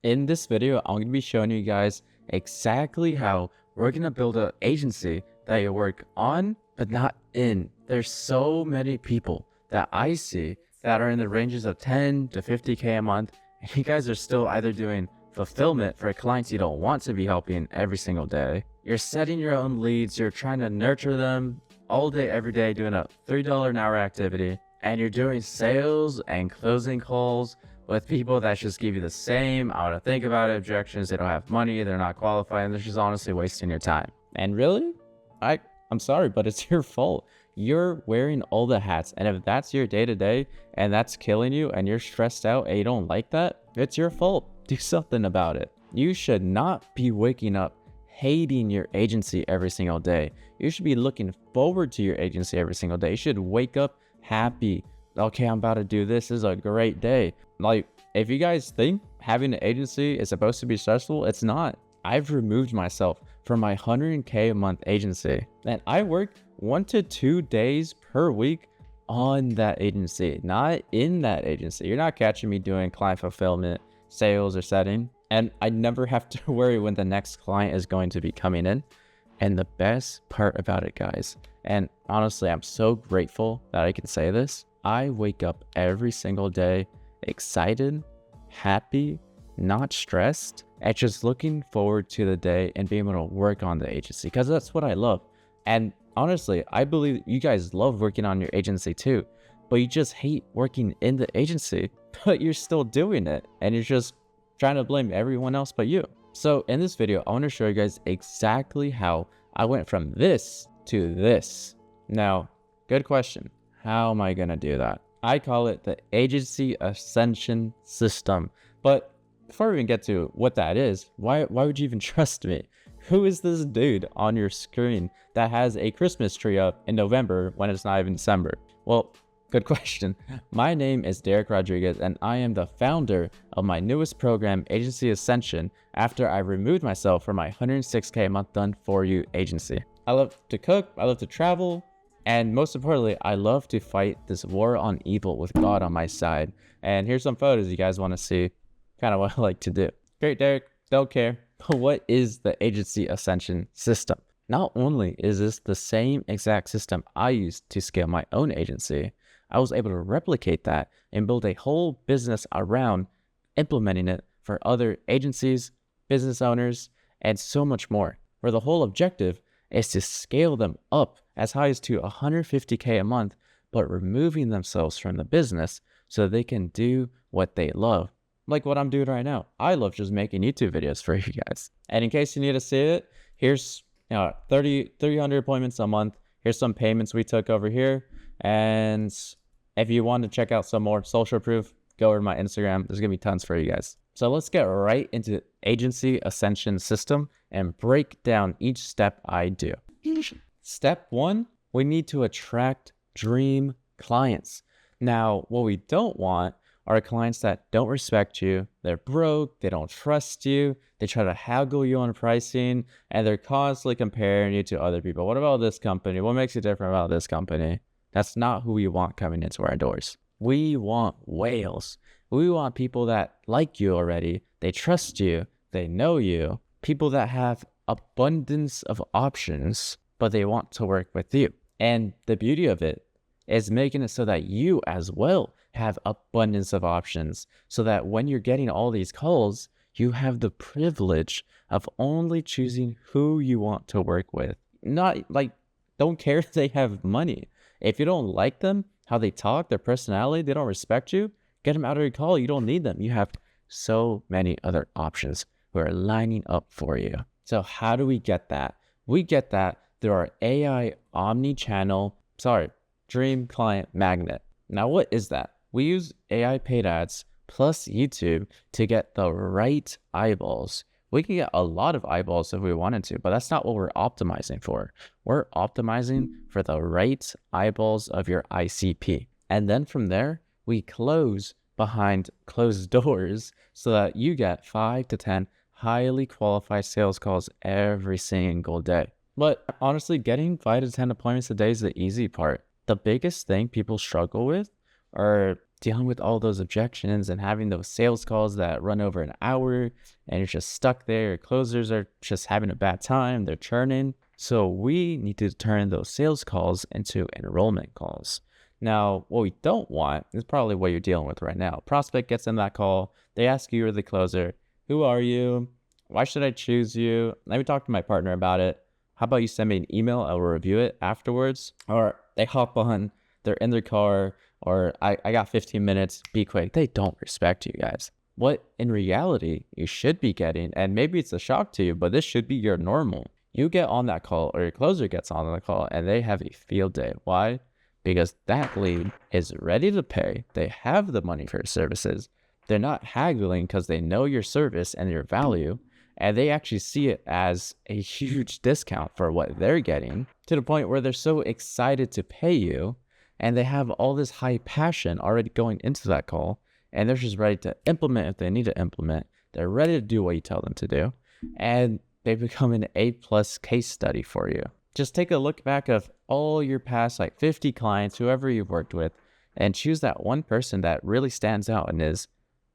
In this video, I'm going to be showing you guys exactly how we're going to build an agency that you work on, but not in. There's so many people that I see that are in the ranges of 10 to 50K a month. And you guys are still either doing fulfillment for clients you don't want to be helping every single day. You're setting your own leads. You're trying to nurture them all day, every day, doing a $3 an hour activity. And you're doing sales and closing calls with people that just give you the same, I want to think about it, objections. They don't have money, they're not qualified, and they're just honestly wasting your time. And really, I'm sorry, but it's your fault. You're wearing all the hats, and if that's your day-to-day and that's killing you and you're stressed out and you don't like that, it's your fault. Do something about it. You should not be waking up hating your agency every single day. You should be looking forward to your agency every single day. You should wake up happy. Okay, I'm about to do this. This is a great day. Like, if you guys think having an agency is supposed to be stressful, it's not. I've removed myself from my 100K a month agency, and I work 1 to 2 days per week on that agency, not in that agency. You're not catching me doing client fulfillment, sales, or setting, and I never have to worry when the next client is going to be coming in. And the best part about it, guys, and honestly, I'm so grateful that I can say this, I wake up every single day excited, happy, not stressed, and just looking forward to the day and being able to work on the agency, because that's what I love. And honestly, I believe you guys love working on your agency too, but you just hate working in the agency, but you're still doing it, and you're just trying to blame everyone else but you. So in this video, I want to show you guys exactly how I went from this to this. Now, good question. How am I going to do that? I call it the agency ascension system. But before we even get to what that is, why would you even trust me? Who is this dude on your screen that has a Christmas tree up in November when it's not even December? Well, good question. My name is Derek Rodriguez, and I am the founder of my newest program, Agency Ascension, after I removed myself from my 106K a month done for you agency. I love to cook, I love to travel, and most importantly, I love to fight this war on evil with God on my side. And here's some photos you guys want to see, kind of what I like to do. Great, Derek, don't care. But what is the Agency Ascension system? Not only is this the same exact system I used to scale my own agency, I was able to replicate that and build a whole business around implementing it for other agencies, business owners, and so much more, where the whole objective is to scale them up as high as to 150K a month, but removing themselves from the business so they can do what they love. Like what I'm doing right now. I love just making YouTube videos for you guys. And in case you need to see it, here's 300 appointments a month. Here's some payments we took over here. And if you want to check out some more social proof, go over to my Instagram. There's going to be tons for you guys. So let's get right into the Agency Ascension system and break down each step I do. Step 1, we need to attract dream clients. Now, what we don't want are clients that don't respect you, they're broke, they don't trust you, they try to haggle you on pricing, and they're constantly comparing you to other people. What about this company? What makes you different about this company? That's not who we want coming into our doors. We want whales. We want people that like you already, they trust you, they know you, people that have abundance of options, but they want to work with you. And the beauty of it is making it so that you as well have abundance of options, so that when you're getting all these calls, you have the privilege of only choosing who you want to work with. Not like, don't care if they have money. If you don't like them, how they talk, their personality, they don't respect you, get them out of your call. You don't need them. You have so many other options who are lining up for you. So how do we get that? We get that through our AI Dream Client Magnet. Now, what is that? We use AI paid ads plus YouTube to get the right eyeballs. We can get a lot of eyeballs if we wanted to, but that's not what we're optimizing for. We're optimizing for the right eyeballs of your ICP. And then from there, we close behind closed doors so that you get 5 to 10 highly qualified sales calls every single day. But honestly, getting 5 to 10 appointments a day is the easy part. The biggest thing people struggle with are dealing with all those objections and having those sales calls that run over an hour and you're just stuck there. Your closers are just having a bad time. They're churning. So we need to turn those sales calls into enrollment calls. Now, what we don't want is probably what you're dealing with right now. Prospect gets in that call. They ask you, you're the closer. Who are you? Why should I choose you? Let me talk to my partner about it. How about you send me an email? I will review it afterwards. Or they hop on, they're in their car, or I got 15 minutes, be quick. They don't respect you guys. What in reality you should be getting, and maybe it's a shock to you, but this should be your normal. You get on that call, or your closer gets on the call, and they have a field day. Why? Because that lead is ready to pay. They have the money for your services. They're not haggling because they know your service and your value, and they actually see it as a huge discount for what they're getting, to the point where they're so excited to pay you, and they have all this high passion already going into that call, and they're just ready to implement if they need to implement. They're ready to do what you tell them to do, and they become an A+ case study for you. Just take a look back of all your past 50 clients, whoever you've worked with, and choose that one person that really stands out and is,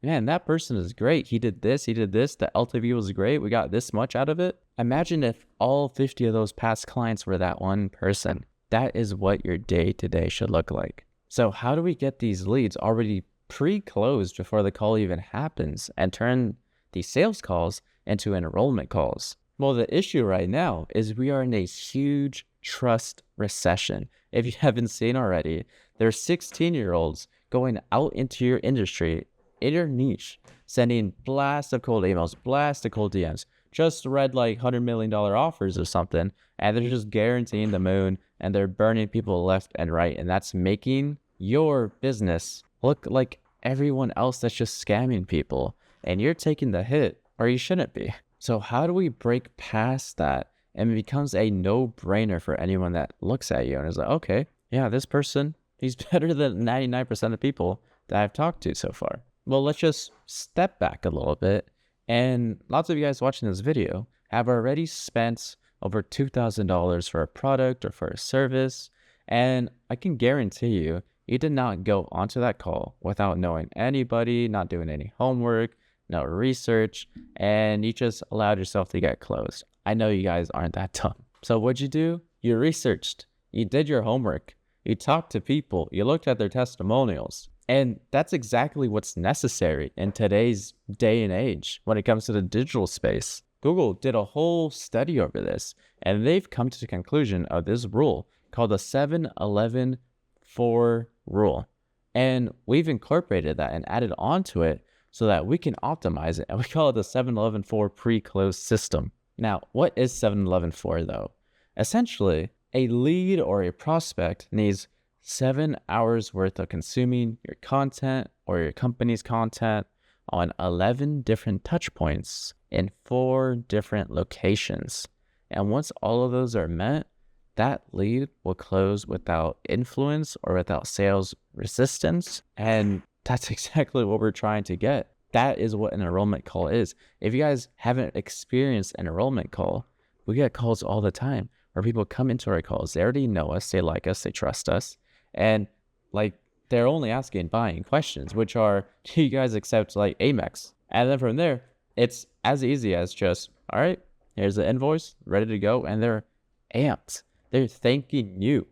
man, that person is great. He did this, the LTV was great. We got this much out of it. Imagine if all 50 of those past clients were that one person. That is what your day-to-day should look like. So how do we get these leads already pre-closed before the call even happens and turn these sales calls into enrollment calls? Well, the issue right now is we are in a huge trust recession. If you haven't seen already, there's 16-year-olds going out into your industry, in your niche, sending blasts of cold emails, blasts of cold DMs, just read $100 million offers or something, and they're just guaranteeing the moon, and they're burning people left and right, and that's making your business look like everyone else that's just scamming people, and you're taking the hit, or you shouldn't be. So how do we break past that and it becomes a no-brainer for anyone that looks at you and is like, okay, yeah, this person, he's better than 99% of people that I've talked to so far? Well, let's just step back a little bit. And lots of you guys watching this video have already spent over $2,000 for a product or for a service. And I can guarantee you, you did not go onto that call without knowing anybody, not doing any homework, no research, and you just allowed yourself to get closed. I know you guys aren't that dumb. So what'd you do? You researched, you did your homework, you talked to people, you looked at their testimonials. And that's exactly what's necessary in today's day and age when it comes to the digital space. Google did a whole study over this, and they've come to the conclusion of this rule called the 7-11-4 rule. And we've incorporated that and added onto it so that we can optimize it. And we call it the 7-11-4 pre-close system. Now, what is 7-11-4 though? Essentially, a lead or a prospect needs 7 hours worth of consuming your content or your company's content on 11 different touch points in 4 different locations. And once all of those are met, that lead will close without influence or without sales resistance. And that's exactly what we're trying to get. That is what an enrollment call is. If you guys haven't experienced an enrollment call, we get calls all the time where people come into our calls. They already know us, they like us, they trust us. And they're only asking buying questions, which are, do you guys accept Amex? And then from there, it's as easy as just, all right, here's the invoice, ready to go. And they're amped. They're thanking you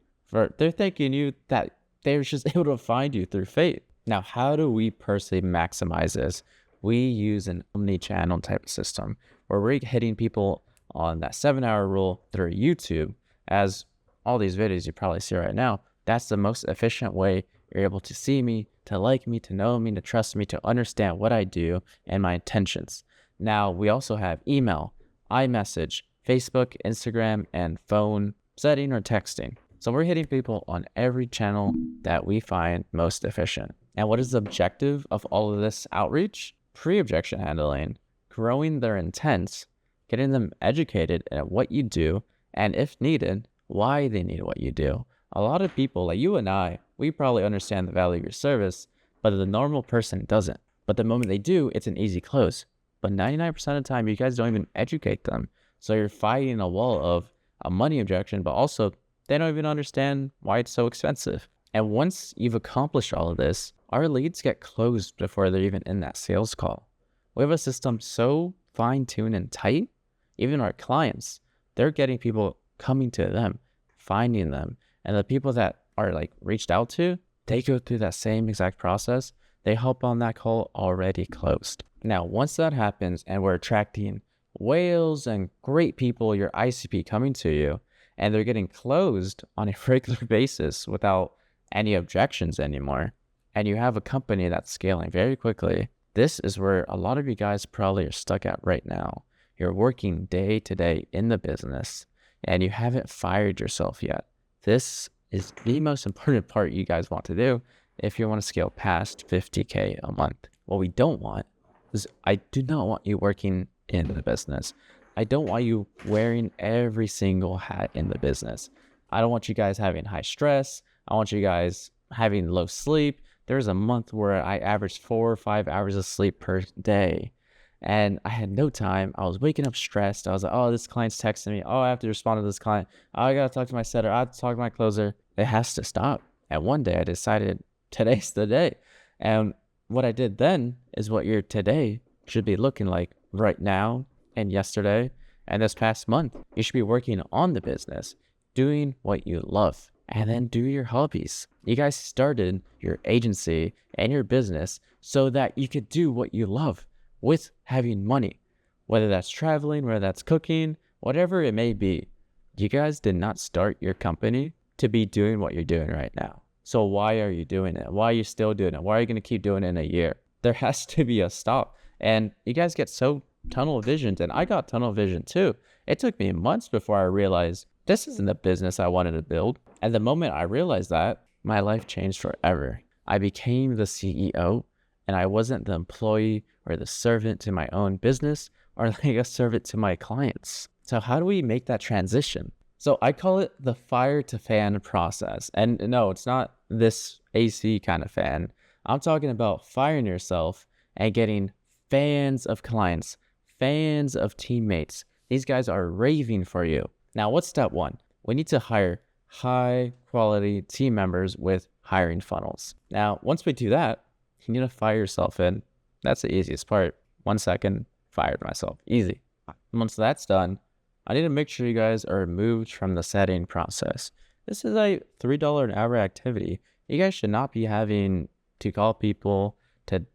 that they're just able to find you through faith. Now, how do we personally maximize this? We use an omni-channel type of system where we're hitting people on that 7-hour rule through YouTube. As all these videos you probably see right now, that's the most efficient way you're able to see me, to like me, to know me, to trust me, to understand what I do and my intentions. Now, we also have email, iMessage, Facebook, Instagram, and phone setting or texting. So we're hitting people on every channel that we find most efficient. And what is the objective of all of this outreach? Pre-objection handling, growing their intents, getting them educated at what you do, and if needed, why they need what you do. A lot of people like you and I, we probably understand the value of your service, but the normal person doesn't. But the moment they do, it's an easy close. But 99% of the time, you guys don't even educate them. So you're fighting a wall of a money objection, but also they don't even understand why it's so expensive. And once you've accomplished all of this, our leads get closed before they're even in that sales call. We have a system so fine-tuned and tight, even our clients, they're getting people coming to them, finding them. And the people that are like reached out to, they go through that same exact process. They hop on that call already closed. Now, once that happens and we're attracting whales and great people, your ICP coming to you, and they're getting closed on a regular basis without any objections anymore, and you have a company that's scaling very quickly, this is where a lot of you guys probably are stuck at right now. You're working day to day in the business and you haven't fired yourself yet. This is the most important part you guys want to do if you want to scale past 50K a month. What we don't want is, I do not want you working in the business. I don't want you wearing every single hat in the business. I don't want you guys having high stress. I want you guys having low sleep. There's a month where I averaged 4 or 5 hours of sleep per day and I had no time. I was waking up stressed. I was like, oh, this client's texting me. Oh, I have to respond to this client. Oh, I got to talk to my setter. I have to talk to my closer. It has to stop. And one day I decided today's the day. And what I did then is what your today should be looking like right now and yesterday and this past month. You should be working on the business, doing what you love, and then do your hobbies. You guys started your agency and your business so that you could do what you love with having money, whether that's traveling, whether that's cooking, whatever it may be. You guys did not start your company to be doing what you're doing right now. So why are you doing it? Why are you still doing it? Why are you going to keep doing it in a year? There has to be a stop. And you guys get so tunnel visioned, and I got tunnel vision too. It took me months before I realized this isn't the business I wanted to build. And the moment I realized that, my life changed forever. I became the CEO, and I wasn't the employee or the servant to my own business or like a servant to my clients. So how do we make that transition? So I call it the fire to fan process. And no, it's not this AC kind of fan. I'm talking about firing yourself and getting fans of clients, fans of teammates. These guys are raving for you. Now, what's step one? We need to hire high quality team members with hiring funnels. Now, once we do that, you need to fire yourself in. That's the easiest part. 1 second, fired myself. Easy. Once that's done, I need to make sure you guys are removed from the setting process. This is a $3 an hour activity. You guys should not be having to call people, to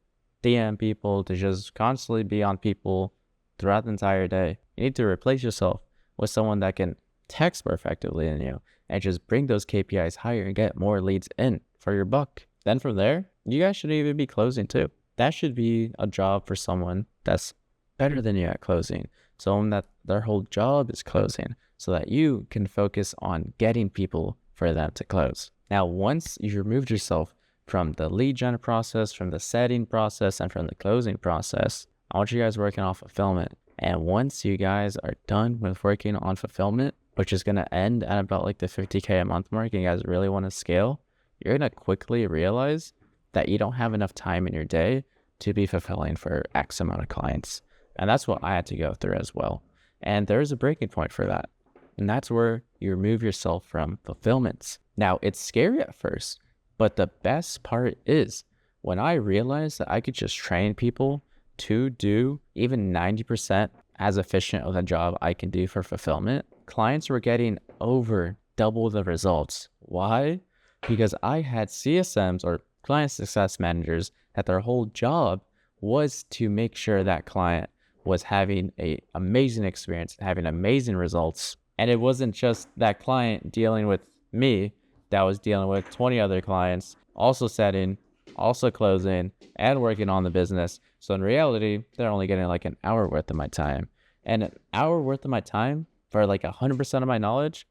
DM people, to just constantly be on people throughout the entire day. You need to replace yourself with someone that can text more effectively than you and just bring those KPIs higher and get more leads in for your buck. Then from there, you guys should even be closing too. That should be a job for someone that's better than you at closing. Someone that their whole job is closing so that you can focus on getting people for them to close. Now, once you removed yourself from the lead gen process, from the setting process, and from the closing process, I want you guys working on fulfillment. And once you guys are done with working on fulfillment, which is going to end at about like the 50K a month mark, and you guys really want to scale, you're going to quickly realize that you don't have enough time in your day to be fulfilling for X amount of clients. And that's what I had to go through as well. And there's a breaking point for that. And that's where you remove yourself from fulfillments. Now, it's scary at first, but the best part is when I realized that I could just train people to do even 90% as efficient of a job I can do for fulfillment, clients were getting over double the results. Why? Because I had CSMs or client success managers that their whole job was to make sure that client was having an amazing experience, having amazing results. And it wasn't just that client dealing with me that was dealing with 20 other clients, also setting, also closing, and working on the business. So in reality, they're only getting like an hour worth of my time. And an hour worth of my time for like 100% of my knowledge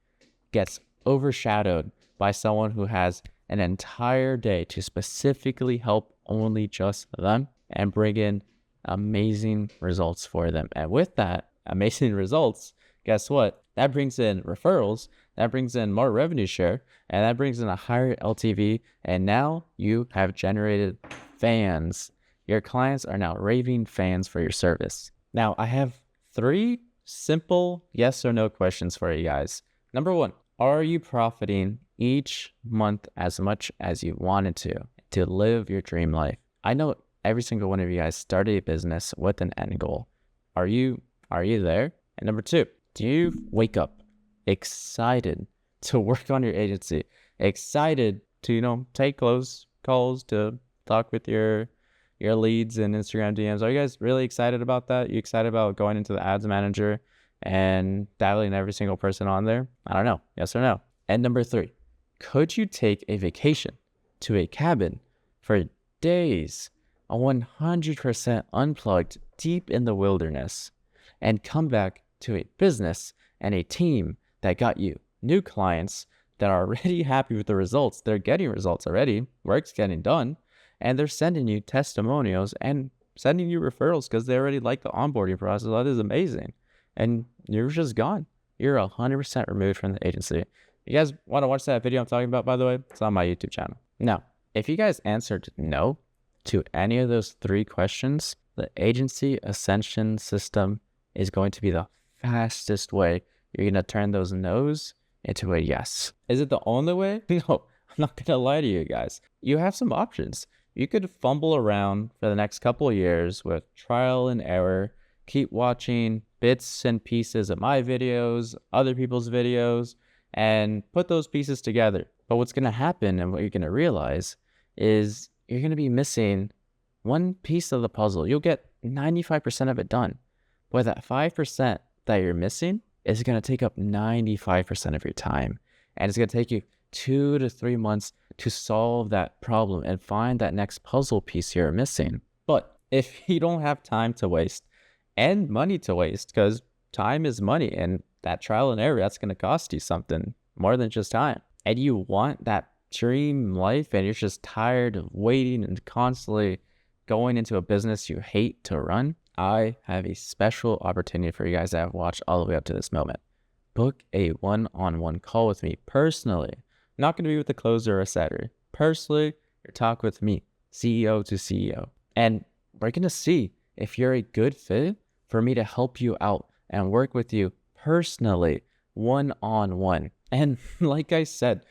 gets overshadowed by someone who has an entire day to specifically help only just them and bring in amazing results for them. And with that amazing results, guess what? That brings in referrals, that brings in more revenue share, and that brings in a higher LTV. And now you have generated fans. Your clients are now raving fans for your service. Now, I have 3 simple yes or no questions for you guys. Number 1, are you profiting each month as much as you wanted to? to live your dream life. I know every single one of you guys started a business with an end goal. Are you there? And number two, do you wake up excited to work on your agency, excited to, take close calls, to talk with your leads and Instagram DMs? Are you guys really excited about that? You excited about going into the ads manager and dialing every single person on there? I don't know. Yes or no? And number three, could you take a vacation to a cabin for days, 100% unplugged, deep in the wilderness, and come back to a business and a team that got you new clients that are already happy with the results? They're getting results already, work's getting done, and they're sending you testimonials and sending you referrals because they already like the onboarding process. That is amazing. And you're just gone. You're 100% removed from the agency. You guys want to watch that video I'm talking about, by the way? It's on my YouTube channel. Now, if you guys answered no to any of those three questions, the agency ascension system is going to be the fastest way you're going to turn those no's into a yes. Is it the only way? No, I'm not going to lie to you guys. You have some options. You could fumble around for the next couple of years with trial and error, keep watching bits and pieces of my videos, other people's videos, and put those pieces together. But what's going to happen and what you're going to realize is you're going to be missing one piece of the puzzle. You'll get 95% of it done. But that 5% that you're missing is going to take up 95% of your time. And it's going to take you 2 to 3 months to solve that problem and find that next puzzle piece you're missing. But if you don't have time to waste and money to waste, because time is money, and that trial and error, that's going to cost you something more than just time, and you want that dream life and you're just tired of waiting and constantly going into a business you hate to run, I have a special opportunity for you guys that have watched all the way up to this moment. Book a one-on-one call with me personally. Not going to be with a closer or a setter. Personally, your talk with me, CEO to CEO. And we're going to see if you're a good fit for me to help you out and work with you personally, one-on-one. And like I said,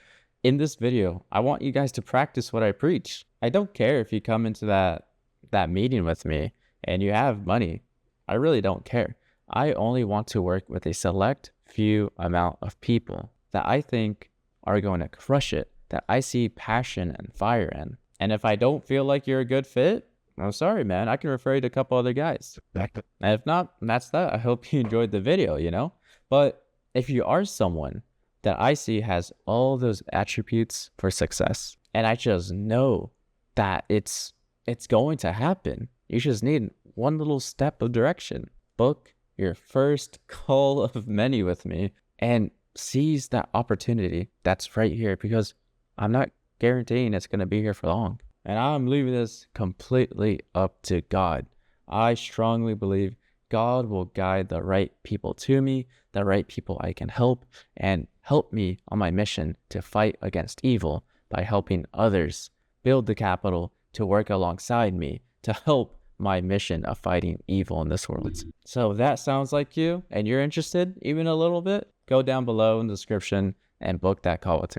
in this video, I want you guys to practice what I preach. I don't care if you come into that meeting with me and you have money. I really don't care. I only want to work with a select few amount of people that I think are going to crush it, that I see passion and fire in. And if I don't feel like you're a good fit, I'm sorry, man. I can refer you to a couple other guys. And if not, that's that. I hope you enjoyed the video, But if you are someone that I see has all those attributes for success, and I just know that it's going to happen, you just need one little step of direction. Book your first call of many with me and seize that opportunity that's right here, because I'm not guaranteeing it's going to be here for long. And I'm leaving this completely up to God. I strongly believe God will guide the right people to me, the right people I can help, and help me on my mission to fight against evil by helping others build the capital to work alongside me to help my mission of fighting evil in this world. So if that sounds like you and you're interested even a little bit, go down below in the description and book that call with me.